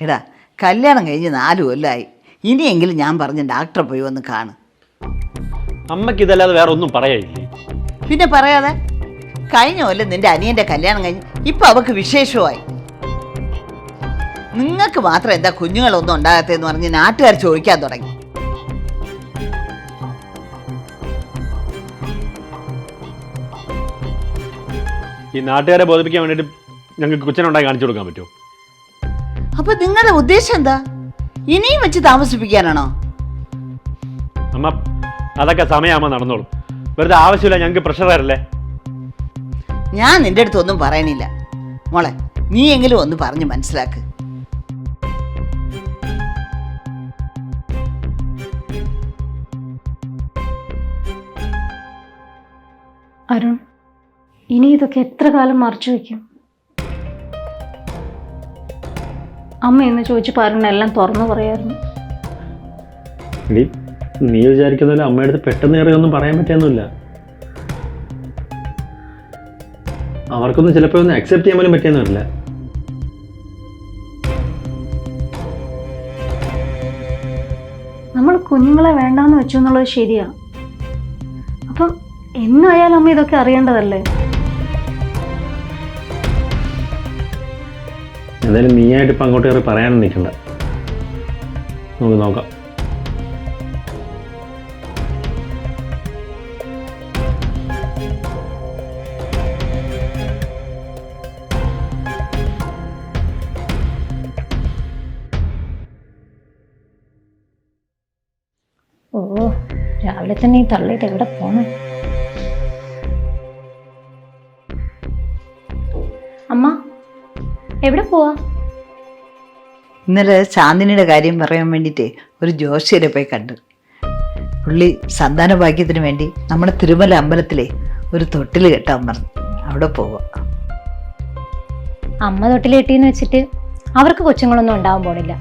എടാ കല്യാണം കഴിഞ്ഞ് 4 കൊല്ലമായി. ഇനിയെങ്കിലും ഞാൻ പറഞ്ഞ ഡാക്ടറെ പോയി ഒന്ന് കാണും. അമ്മയ്ക്ക് ഇതല്ലാതെ വേറെ ഒന്നും പറയാനില്ലേ? പിന്നെ പറയാതെ, കഴിഞ്ഞ കൊല്ലം നിന്റെ അനിയൻ്റെ കല്യാണം കഴിഞ്ഞ് ഇപ്പം അവൾക്ക് വിശേഷമായി. നിങ്ങൾക്ക് മാത്രം എന്താ കുഞ്ഞുങ്ങളൊന്നും ഉണ്ടാകത്തേന്ന് പറഞ്ഞ് നാട്ടുകാർ ചോദിക്കാൻ തുടങ്ങി. ഈ നാട്ടുകാരെ ബോധിപ്പിക്കാൻ വേണ്ടിയിട്ട് ഞങ്ങൾക്ക് കൊച്ചിനുണ്ടായി കാണിച്ചു കൊടുക്കാൻ പറ്റുമോ? അപ്പൊ നിങ്ങളുടെ ഉദ്ദേശം എന്താ? ഇനിയും വെച്ച് താമസിപ്പിക്കാനാണോ? അമ്മ, അതൊക്കെ സമയമാകുമ്പോൾ നടന്നോളും. വെറുതെ ആവശ്യമില്ല ഞങ്ങൾക്ക് പ്രഷർ തരല്ലേ. ഞാൻ നിന്റെ അടുത്ത് ഒന്നും പറയണില്ല മോളെ. നീ എങ്കിലും ഒന്ന് പറഞ്ഞ് മനസ്സിലാക്ക്. അരുൺ, ഇനി ഇതൊക്കെ എത്ര കാലം മറച്ചു വയ്ക്കും? അമ്മ എന്ന് ചോദിച്ചപ്പോൾ അരുണെല്ലാം തുറന്നു പറയായിരുന്നു. നീ വിചാരിക്കുന്നതിൽ അമ്മയടുത്ത് പെട്ടെന്ന് കയറിയൊന്നും പറയാൻ പറ്റിയൊന്നുമില്ല. അവർക്കൊന്നും ചിലപ്പോൾ ഒന്നും അക്സെപ്റ്റ് ചെയ്യാൻ പോലും പറ്റിയെന്ന് വരില്ല. നമ്മൾ കുഞ്ഞുങ്ങളെ വേണ്ടാന്ന് വെച്ചു എന്നുള്ളത് ശരിയാ. അപ്പം എന്നായാലും അമ്മ ഇതൊക്കെ അറിയേണ്ടതല്ലേ? എന്തായാലും നീയായിട്ട് ഇപ്പം അങ്ങോട്ട് കയറി പറയാനും നിൽക്കണ്ട. നമുക്ക് നോക്കാം. ഓ, രാവിലെ തന്നെ ഈ തള്ളിയിട്ട് എവിടെ പോണേ? അമ്മ എവിടെ പോവാ? ഇന്നലെ ചാന്ദിനിയുടെ കാര്യം പറയാൻ വേണ്ടിയിട്ട് ഒരു ജോത്സ്യരെ പോയി കണ്ടു. പുള്ളി സന്താന ഭാഗ്യത്തിന് വേണ്ടി നമ്മുടെ തിരുമല അമ്പലത്തിലെ ഒരു തൊട്ടിൽ കെട്ടാൻ പറഞ്ഞു. അവിടെ പോവാ. അമ്മ തൊട്ടിൽ കെട്ടിയെന്ന് വെച്ചിട്ട് അവർക്ക് കൊച്ചുങ്ങളൊന്നും ഉണ്ടാവാൻ പോണില്ല.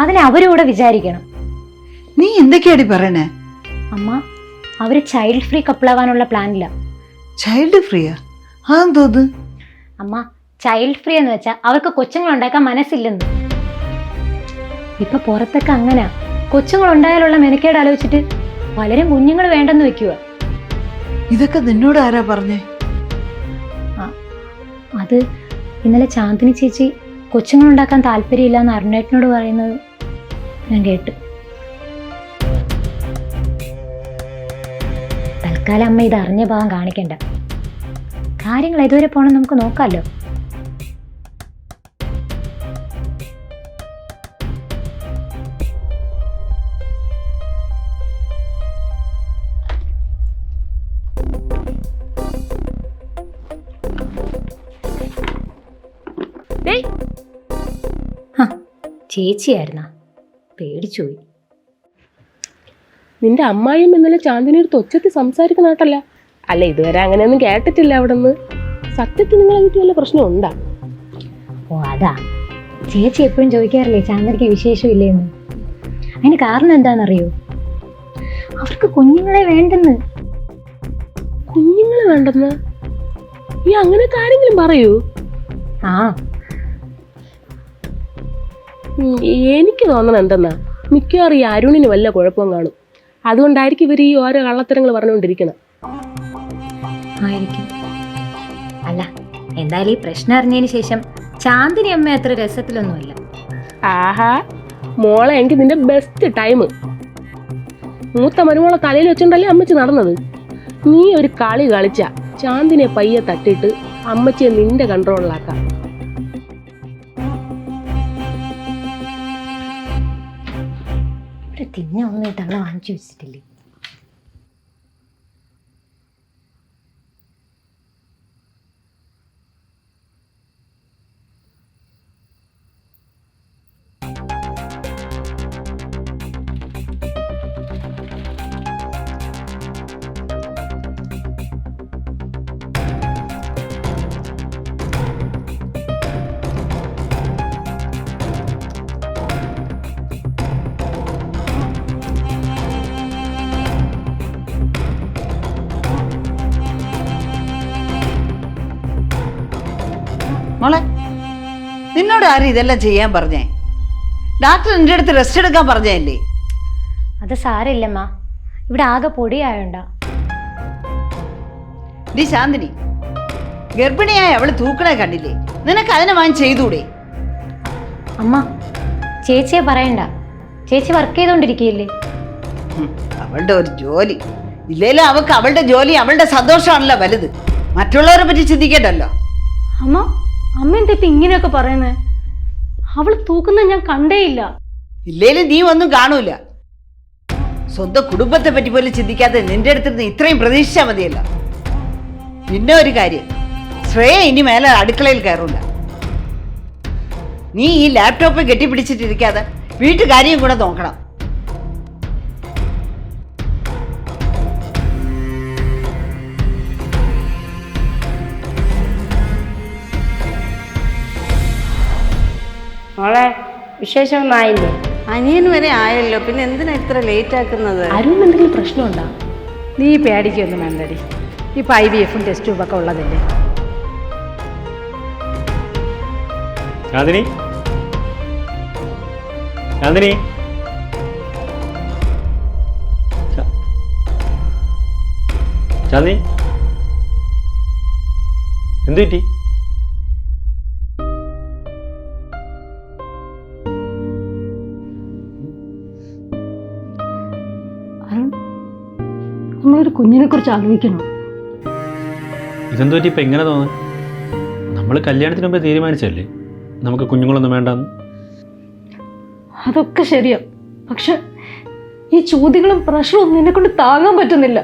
അതിനെ അവരൂടെ വിചാരിക്കണം. നീ എന്തൊക്കെയാടി പറയണേ? അമ്മ, അവര് ചൈൽഡ് ഫ്രീ കപ്പിളാവാനുള്ള പ്ലാനില്ല. ചൈൽഡ് ഫ്രീയാ? അതെന്തോന്ന്? അമ്മ, ചൈൽഡ് ഫ്രീ എന്ന് വെച്ചാൽ അവർക്ക് കൊച്ചുങ്ങൾ ഉണ്ടാക്കാൻ മനസ്സില്ലെന്ന്. ഇപ്പൊ പുറത്തൊക്കെ അങ്ങനാ. കൊച്ചുങ്ങൾ ഉണ്ടായാലുള്ള മെനക്കേട് ആലോചിച്ചിട്ട് പലരും കുഞ്ഞുങ്ങൾ വേണ്ടെന്ന് വെക്കുക. ഇതൊക്കെ നിന്നോട് ആരാ പറഞ്ഞേ? അത് ഇന്നലെ ചാന്ദിനി ചേച്ചി കൊച്ചുങ്ങൾ ഉണ്ടാക്കാൻ താല്പര്യമില്ല എന്ന് അരുണേട്ടനോട് പറയുന്നത് ഞാൻ കേട്ടു. തൽക്കാലം അമ്മ ഇത് അറിഞ്ഞ ഭാഗം കാണിക്കണ്ട. കാര്യങ്ങൾ ഏതുവരെ പോകണം നമുക്ക് നോക്കാമല്ലോ. ചേച്ചിയായിരുന്നാ? പേടിച്ചുപോയി. നിന്റെ അമ്മായിയും ഇന്നലെ ചാന്ദിനി അടുത്ത് ഒച്ചത്തിൽ സംസാരിക്കുന്ന കേട്ടല്ല. അല്ല, ഇതുവരെ അങ്ങനെയൊന്നും കേട്ടിട്ടില്ല അവിടെ നിന്ന്. സത്യത്തിൽ നിങ്ങളെ വീട്ടിൽ വല്ല പ്രശ്നം ഉണ്ടാ? ഓ, അതാ. ചേച്ചി എപ്പോഴും ചോദിക്കാറില്ലേ ചാന്ദിനിക്ക് വിശേഷമില്ലേന്ന്. അതിന് കാരണം എന്താണെന്നറിയോ? അവർക്ക് കുഞ്ഞുങ്ങളെ വേണ്ടെന്ന്. കുഞ്ഞുങ്ങളെ വേണ്ടെന്ന്? ഈ അങ്ങനെയൊക്കെ ആരെങ്കിലും പറയൂ? ആ, എനിക്ക് തോന്നണം എന്തെന്നാ, മിക്കവാറും ഈ അരുണിന് വല്ല കുഴപ്പവും കാണും. അതുകൊണ്ടായിരിക്കും ഇവർ ഈ ഓരോ കള്ളത്തരങ്ങൾ പറഞ്ഞുകൊണ്ടിരിക്കണം. ആയിരിക്കും. അല്ല, എന്തായാലും ഈ പ്രശ്നം അറിഞ്ഞതിന് ശേഷം ചാന്ദിനി അമ്മ അത്ര രസത്തിലൊന്നുമല്ല. ആഹാ മോളെ, എനിക്ക് നിന്റെ ബെസ്റ്റ് ടൈം. മൂത്ത മരുമോളെ തലയിൽ വെച്ചിട്ടുണ്ടല്ലേ അമ്മച്ചി നടന്നത്. നീ ഒരു കളി കളിച്ച ചാന്ദിനെ പയ്യെ തട്ടിയിട്ട് അമ്മച്ചിയെ നിന്റെ കൺട്രോളിലാക്കാം. തിന്നെ ഒന്നും തള്ള വാങ്ങിച്ചു വെച്ചിട്ടില്ലേ? മോളെ, നിന്നോട് ആരും ഇതെല്ലാം ചെയ്യാൻ പറഞ്ഞേ? ഡോക്ടർ നിന്റെ അടുത്ത് റെസ്റ്റ് എടുക്കാൻ പറഞ്ഞല്ലേ? അത് സാരമില്ലമ്മ, ഇവിടെ ആകെ പൊടിയായോണ്ടാ. ഡി ശാന്തിനി, ഗർഭിണിയായ അവള് തൂക്കണേ കണ്ടില്ലേ? നിനക്ക് അതിനെ വാങ്ങി ചെയ്തൂടെ? അമ്മ, ചേച്ചിയെ പറയണ്ട, ചേച്ചി വർക്ക് ചെയ്തോണ്ടിരിക്കുകയല്ലേ. അവളുടെ ഒരു ജോലി ഇല്ലേലും അവൾക്ക് അവളുടെ ജോലി അവളുടെ സന്തോഷമാണല്ലോ വലുത്. മറ്റുള്ളവരെ പറ്റി ചിന്തിക്കണ്ടല്ലോ. അമ്മ, അമ്മ എന്താ ഇപ്പൊ ഇങ്ങനെയൊക്കെ പറയുന്നേ? അവള് തൂക്കുന്നത് ഞാൻ കണ്ടേയില്ല. ഇല്ലേലും നീ ഒന്നും കാണൂല. സ്വന്തം കുടുംബത്തെ പറ്റി പോലും ചിന്തിക്കാതെ നിന്റെ അടുത്തിരുന്ന് ഇത്രയും പ്രതീക്ഷിച്ചാൽ മതിയല്ലോ. പിന്നെ ഒരു കാര്യം, ശ്രേയ ഇനി മേലെ അടുക്കളയിൽ കയറൂല. നീ ഈ ലാപ്ടോപ്പ് കെട്ടിപ്പിടിച്ചിട്ടിരിക്കാതെ വീട്ടുകാര്യം കൂടെ നോക്കണം. മോളെ വിശേഷമൊന്നും ആയില്ലേ? അനിയൻ വരെ ആയല്ലോ, പിന്നെ എന്തിനാ ഇത്ര ലേറ്റ് ആക്കുന്നത്? അരുൺ എന്തെങ്കിലും പ്രശ്നമുണ്ടോ? നീ പേടിക്കൊന്നും വേണ്ടടി. ഇപ്പം IVF-ഉം ടെസ്റ്റ് ട്യൂബൊക്കെ ഉള്ളതല്ലേ. ചാന്ദിനി, ചാന്ദിനി, ചാന്ദിനി, എന്തു പറ്റി? നമ്മളൊരു കുഞ്ഞിനെ കുറിച്ച് ആലോചിക്കണം. ഇതെന്തു പറ്റി ഇപ്പം എങ്ങനെ തോന്നുന്നു? നമ്മൾ കല്യാണത്തിന് മുമ്പ് തീരുമാനിച്ചല്ലേ നമുക്ക് കുഞ്ഞുങ്ങളൊന്നും വേണ്ടെന്ന്. അതൊക്കെ ശരിയാ, പക്ഷെ ഈ ചോദ്യങ്ങളും പ്രഷറും ഒന്നും എന്നെ കൊണ്ട് താങ്ങാൻ പറ്റുന്നില്ല.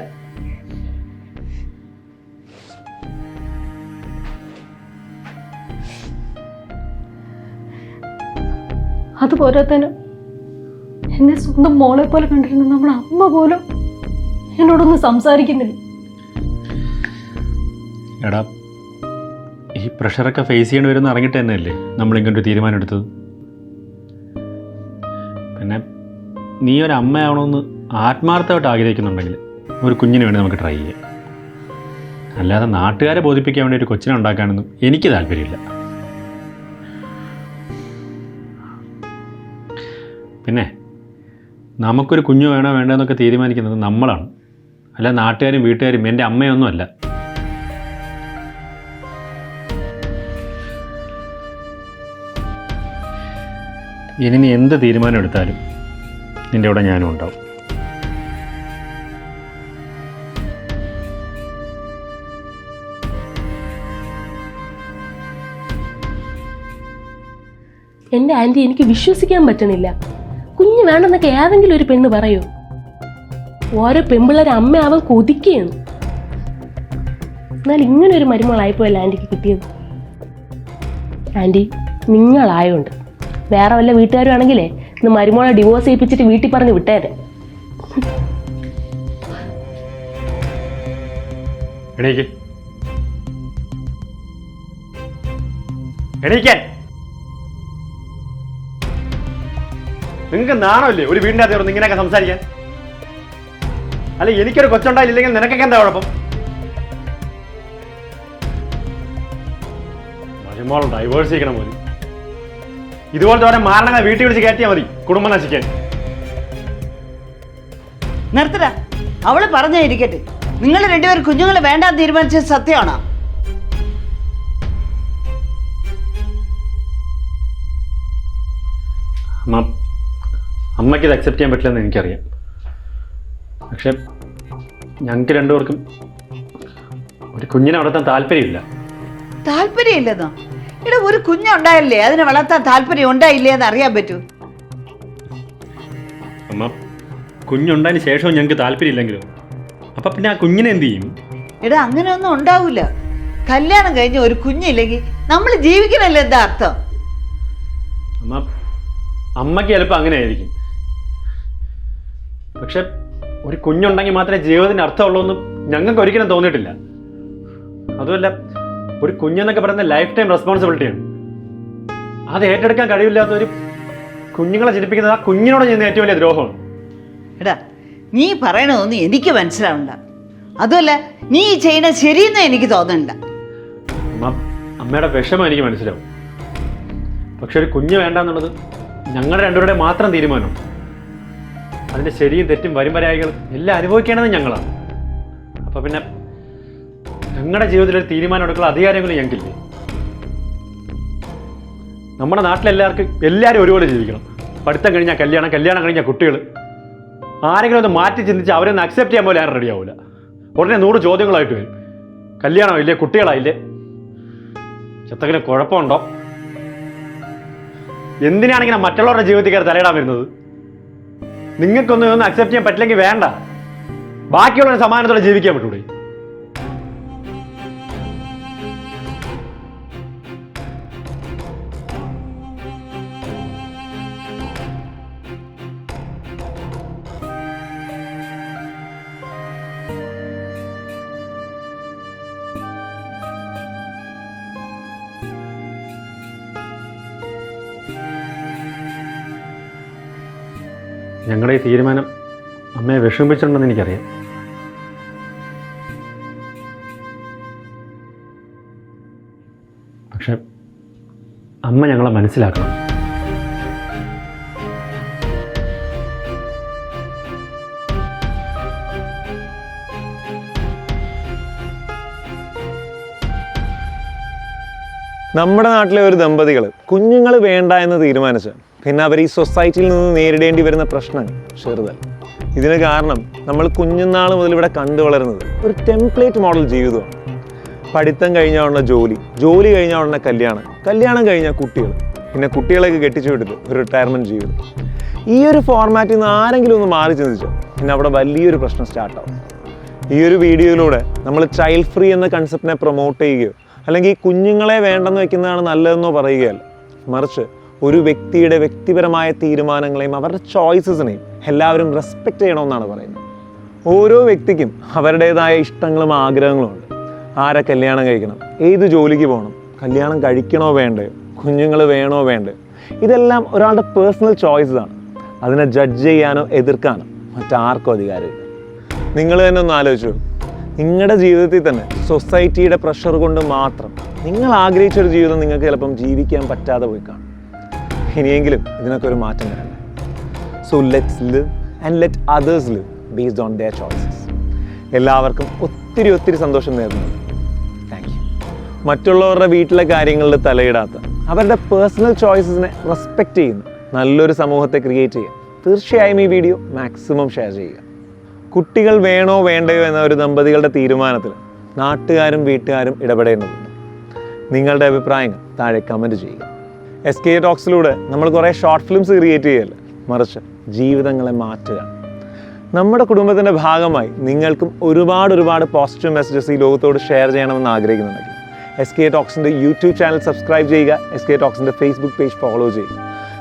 അതുപോരാത്തതിന് എന്നെ സ്വന്തം മോളെ പോലെ കണ്ടിരുന്ന നമ്മുടെ അമ്മ പോലും എന്നോടൊന്നും സംസാരിക്കുന്നില്ല. എടാ, ഈ പ്രഷറൊക്കെ ഫേസ് ചെയ്യേണ്ടി വരുന്ന ഇറങ്ങിയിട്ട് തന്നെയല്ലേ നമ്മളിങ്ങനൊരു തീരുമാനം എടുത്തത്. പിന്നെ നീ ഒരു അമ്മയാവണമെന്ന് ആത്മാർത്ഥമായിട്ട് ആഗ്രഹിക്കുന്നുണ്ടെങ്കിൽ ഒരു കുഞ്ഞിന് വേണ്ടി നമുക്ക് ട്രൈ ചെയ്യാം. അല്ലാതെ നാട്ടുകാരെ ബോധിപ്പിക്കാൻ വേണ്ടി ഒരു കൊച്ചിനെ ഉണ്ടാക്കാനൊന്നും എനിക്ക് താല്പര്യമില്ല. പിന്നെ നമുക്കൊരു കുഞ്ഞു വേണോ വേണ്ടതെന്നൊക്കെ തീരുമാനിക്കുന്നത് നമ്മളാണ്, അല്ല നാട്ടുകാരും വീട്ടുകാരും. എൻ്റെ അമ്മയൊന്നും അല്ല. ഇനി നീ എന്ത് തീരുമാനം എടുത്താലും നിൻ്റെ കൂടെ ഞാനും ഉണ്ടാവും. എൻ്റെ ആൻറ്റി, എനിക്ക് വിശ്വസിക്കാൻ പറ്റണില്ല. കുഞ്ഞ് വേണമെന്നൊക്കെ ഏതെങ്കിലും ഒരു പെണ്ണ് പറയൂ? ഓരോ പെൺപിള്ളേരെ അമ്മയാവാൻ കൊതിക്കുകയാണ്. എന്നാൽ ഇങ്ങനെ ഒരു മരുമകളായിപ്പോയല്ല ആൻറ്റിക്ക് കിട്ടിയത്. ആൻറ്റി, നിങ്ങളായോണ്ട് വേറെ വല്ല വീട്ടുകാരും ആണെങ്കിലേ ഇന്ന് മരുമോളെ ഡിവോഴ്സ് ചെയ്യിപ്പിച്ചിട്ട് വീട്ടിൽ പറഞ്ഞ് വിട്ടേരെ. എണീക്ക്, എണീക്കാൻ. നിങ്ങൾക്ക് നാണമില്ലേ ഒരു വീടിൻ്റെ അകത്ത് ഇങ്ങനെയൊക്കെ സംസാരിക്കാൻ? അല്ല, എനിക്കൊരു കൊച്ചുണ്ടായില്ലെങ്കിൽ നിനക്കൊക്കെ എന്താ കുഴപ്പം? മരുമോൾ ഡൈവേഴ്സ് ചെയ്യണം പോലും. ഇതുപോലത്തെ ഓരോ മാരണങ്ങളെ വീട്ടിൽ വിളിച്ച് കയറ്റിയാൽ മതി കുടുംബം നശിക്കാൻ. നിർത്തടാ, അവള് പറഞ്ഞേ ഇരിക്കട്ടെ. നിങ്ങൾ രണ്ടുപേരും കുഞ്ഞുങ്ങളെ വേണ്ടാന്ന് തീരുമാനിച്ചത് സത്യമാണോ? അമ്മയ്ക്ക് ഇത് അക്സെപ്റ്റ് ചെയ്യാൻ പറ്റില്ലെന്ന് എനിക്കറിയാം. പക്ഷെ ഞങ്ങൾക്ക് രണ്ടുപേർക്കും ഒരു കുഞ്ഞിനെ വളർത്താൻ താല്പര്യമില്ല. താല്പര്യമില്ലെന്നോ? ഇവിടെ ഒരു കുഞ്ഞുണ്ടായില്ലേ അതിനെ വളർത്താൻ താല്പര്യം ഉണ്ടായില്ലേ എന്ന് അറിയാൻ പറ്റൂ. അമ്മ, കുഞ്ഞുണ്ടായതിന് ശേഷവും ഞങ്ങൾക്ക് താല്പര്യമില്ലെങ്കിലോ? അപ്പം പിന്നെ ആ കുഞ്ഞിനെ എന്ത് ചെയ്യും? എടാ, അങ്ങനെയൊന്നും ഉണ്ടാവൂല. കല്യാണം കഴിഞ്ഞ് ഒരു കുഞ്ഞില്ലെങ്കിൽ നമ്മൾ ജീവിക്കണല്ലേ എന്താ അർത്ഥം? അമ്മയ്ക്ക് ചിലപ്പോൾ അങ്ങനെ ആയിരിക്കും. പക്ഷെ ഒരു കുഞ്ഞുണ്ടെങ്കിൽ മാത്രമേ ജീവിതത്തിന് അർത്ഥമുള്ളൂ എന്ന് ഞങ്ങൾക്ക് ഒരിക്കലും തോന്നിയിട്ടില്ല. അതുമല്ല, ഒരു കുഞ്ഞെന്നൊക്കെ പറയുന്ന ലൈഫ് ടൈം റെസ്പോൺസിബിലിറ്റിയാണ്. അത് ഏറ്റെടുക്കാൻ കഴിവില്ലാത്ത ഒരു കുഞ്ഞുങ്ങളെ ജനിപ്പിക്കുന്നത് ആ കുഞ്ഞിനോട് ചെയ്യുന്ന ഏറ്റവും വലിയ ദ്രോഹമാണ്. എടാ, നീ പറയണതൊന്നും എനിക്ക് മനസ്സിലാവണ്ട. അതുമല്ല, നീ ചെയ്യണത് ശരിയെന്ന് എനിക്ക് തോന്നണ്ട. അമ്മയുടെ വിഷമം എനിക്ക് മനസ്സിലാവും. പക്ഷെ ഒരു കുഞ്ഞ് വേണ്ട എന്നുള്ളത് ഞങ്ങളുടെ രണ്ടുപേരുടെ മാത്രം തീരുമാനമാണ്. അതിൻ്റെ ശരിയും തെറ്റും വരുംവരായികളും എല്ലാം അനുഭവിക്കേണ്ടത് ഞങ്ങളാണ്. അപ്പോൾ പിന്നെ ഞങ്ങളുടെ ജീവിതത്തിൽ ഒരു തീരുമാനം എടുക്കുന്ന അധികാരങ്ങളും ഞങ്ങൾക്കില്ലേ? നമ്മുടെ നാട്ടിലെല്ലാവർക്കും എല്ലാവരും ഒരുപോലെ ജീവിക്കണം. പഠിത്തം കഴിഞ്ഞാൽ കല്യാണം, കല്യാണം കഴിഞ്ഞാൽ കുട്ടികൾ. ആരെങ്കിലും ഒന്ന് മാറ്റി ചിന്തിച്ച് അവരൊന്ന് അക്സെപ്റ്റ് ചെയ്യാൻ പോലും ആരും റെഡി ആവില്ല. ഉടനെ 100 ചോദ്യങ്ങളായിട്ട് വരും. കല്യാണമില്ലേ, കുട്ടികളായില്ലേ, ചെത്തങ്ങനെ കുഴപ്പമുണ്ടോ? എന്തിനാണിങ്ങനെ മറ്റുള്ളവരുടെ ജീവിതത്തിൽ കയറി തലയിടാൻ വരുന്നത്? നിങ്ങൾക്കൊന്നും ഇതൊന്നും അക്സെപ്റ്റ് ചെയ്യാൻ പറ്റില്ലെങ്കിൽ വേണ്ട. ബാക്കിയുള്ളവരെ സമാനത്തോടെ ജീവിക്കാൻ പറ്റൂടെ? ഞങ്ങളുടെ ഈ തീരുമാനം അമ്മയെ വിഷമിപ്പിച്ചിട്ടുണ്ടെന്ന് എനിക്കറിയാം. പക്ഷെ അമ്മ ഞങ്ങളെ മനസ്സിലാക്കണം. നമ്മുടെ നാട്ടിലെ ഒരു ദമ്പതികൾ കുഞ്ഞുങ്ങൾ വേണ്ട എന്ന് തീരുമാനിച്ച പിന്നെ അവർ ഈ സൊസൈറ്റിയിൽ നിന്ന് നേരിടേണ്ടി വരുന്ന പ്രശ്നങ്ങൾ ചെറുതല്ല. ഇതിന് കാരണം നമ്മൾ കുഞ്ഞുനാൾ മുതൽ ഇവിടെ കണ്ടു വളരുന്നത് ഒരു ടെംപ്ലേറ്റ് മോഡൽ ജീവിതമാണ്. പഠിത്തം കഴിഞ്ഞാൽ ഉടനെ ജോലി, ജോലി കഴിഞ്ഞാൽ ഉടനെ കല്യാണം, കല്യാണം കഴിഞ്ഞാൽ കുട്ടികൾ, പിന്നെ കുട്ടികളെയൊക്കെ കെട്ടിച്ചു വിട്ടിട്ട് ഒരു റിട്ടയർമെൻറ്റ് ജീവിതം. ഈ ഒരു ഫോർമാറ്റിൽ നിന്ന് ആരെങ്കിലും ഒന്ന് മാറി ചിന്തിച്ചോ പിന്നെ അവിടെ വലിയൊരു പ്രശ്നം സ്റ്റാർട്ടാവും. ഈ ഒരു വീഡിയോയിലൂടെ നമ്മൾ ചൈൽഡ് ഫ്രീ എന്ന കൺസെപ്റ്റിനെ പ്രൊമോട്ട് ചെയ്യുകയോ അല്ലെങ്കിൽ ഈ കുഞ്ഞുങ്ങളെ വേണ്ടെന്ന് വെക്കുന്നതാണ് നല്ലതെന്നോ പറയുകയല്ല, മറിച്ച് ഒരു വ്യക്തിയുടെ വ്യക്തിപരമായ തീരുമാനങ്ങളെയും അവരുടെ ചോയ്സസിനെയും എല്ലാവരും റെസ്പെക്റ്റ് ചെയ്യണമെന്നാണ് പറയുന്നത്. ഓരോ വ്യക്തിക്കും അവരുടേതായ ഇഷ്ടങ്ങളും ആഗ്രഹങ്ങളും ഉണ്ട്. ആരെ കല്യാണം കഴിക്കണം, ഏത് ജോലിക്ക് പോകണം, കല്യാണം കഴിക്കണോ വേണ്ടയോ, കുഞ്ഞുങ്ങൾ വേണോ വേണ്ടയോ, ഇതെല്ലാം ഒരാളുടെ പേഴ്സണൽ ചോയ്സാണ്. അതിനെ ജഡ്ജ് ചെയ്യാനോ എതിർക്കാനോ മറ്റാർക്കും അധികാരമില്ല. നിങ്ങൾ തന്നെ ഒന്ന് ആലോചിച്ചു, നിങ്ങളുടെ ജീവിതത്തിൽ തന്നെ സൊസൈറ്റിയുടെ പ്രഷർ കൊണ്ട് മാത്രം നിങ്ങൾ ആഗ്രഹിച്ചൊരു ജീവിതം നിങ്ങൾക്ക് ചിലപ്പം ജീവിക്കാൻ പറ്റാതെ പോയി കാണും. ഇനിയെങ്കിലും ഇതിനൊക്കെ ഒരു മാറ്റം വരണ്ടേ? So let's live and let others live based on their choices. എല്ലാവർക്കും ഒത്തിരി ഒത്തിരി സന്തോഷം നേരുന്നു. Thank you. മറ്റുള്ളവരുടെ വീട്ടിലെ കാര്യങ്ങളിൽ തലയിടാത്ത, അവരുടെ പേഴ്സണൽ ചോയ്സസിനെ റെസ്പെക്റ്റ് ചെയ്യുന്ന നല്ലൊരു സമൂഹത്തെ ക്രിയേറ്റ് ചെയ്യാൻ തീർച്ചയായും ഈ വീഡിയോ മാക്സിമം ഷെയർ ചെയ്യുക. കുട്ടികൾ വേണോ വേണ്ടയോ എന്ന ഒരു ദമ്പതികളുടെ തീരുമാനത്തിൽ നാട്ടുകാരും വീട്ടുകാരും ഇടപെടേണ്ടതുണ്ട്. നിങ്ങളുടെ അഭിപ്രായങ്ങൾ താഴെ കമൻറ്റ് ചെയ്യുക. SK ടോക്സിലൂടെ നമ്മൾ കുറേ ഷോർട്ട് ഫിലിംസ് ക്രിയേറ്റ് ചെയ്യല്ല, മറിച്ച് ജീവിതങ്ങളെ മാറ്റുക. നമ്മുടെ കുടുംബത്തിൻ്റെ ഭാഗമായി നിങ്ങൾക്കും ഒരുപാട് പോസിറ്റീവ് മെസ്സേജസ് ഈ ലോകത്തോട് ഷെയർ ചെയ്യണമെന്ന് ആഗ്രഹിക്കുന്നുണ്ടെങ്കിൽ SK ടോക്സിൻ്റെ യൂട്യൂബ് ചാനൽ സബ്സ്ക്രൈബ് ചെയ്യുക, SK ടോക്സിൻ്റെ ഫേസ്ബുക്ക് പേജ് ഫോളോ ചെയ്യുക.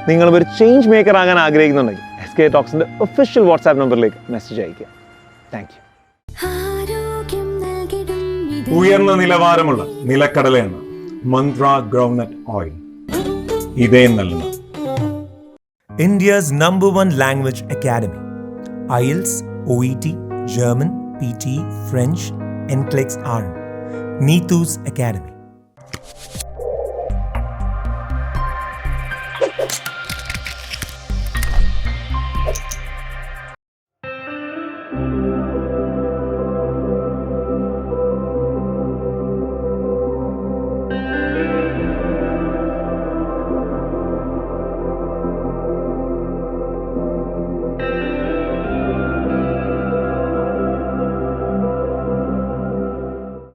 നിങ്ങൾ ഒരു ചേഞ്ച് മേക്കർ ആകാൻ ആഗ്രഹിക്കുന്നുണ്ടെങ്കിൽ SK ടോക്സിൻ്റെ ഒഫീഷ്യൽ വാട്സാപ്പ് നമ്പറിലേക്ക് മെസ്സേജ് അയയ്ക്കുക. Thank you. ഉയർന്ന നിലവാരമുള്ള നിലക്കടല എണ്ണ, മന്ത്ര ഗ്രൗണ്ട്നട്ട് ഓയിൽ, ഇതേ നൽകുന്ന India's #1 language academy. IELTS, OET, German, PT, French, NCLEX, Neethu's Academy.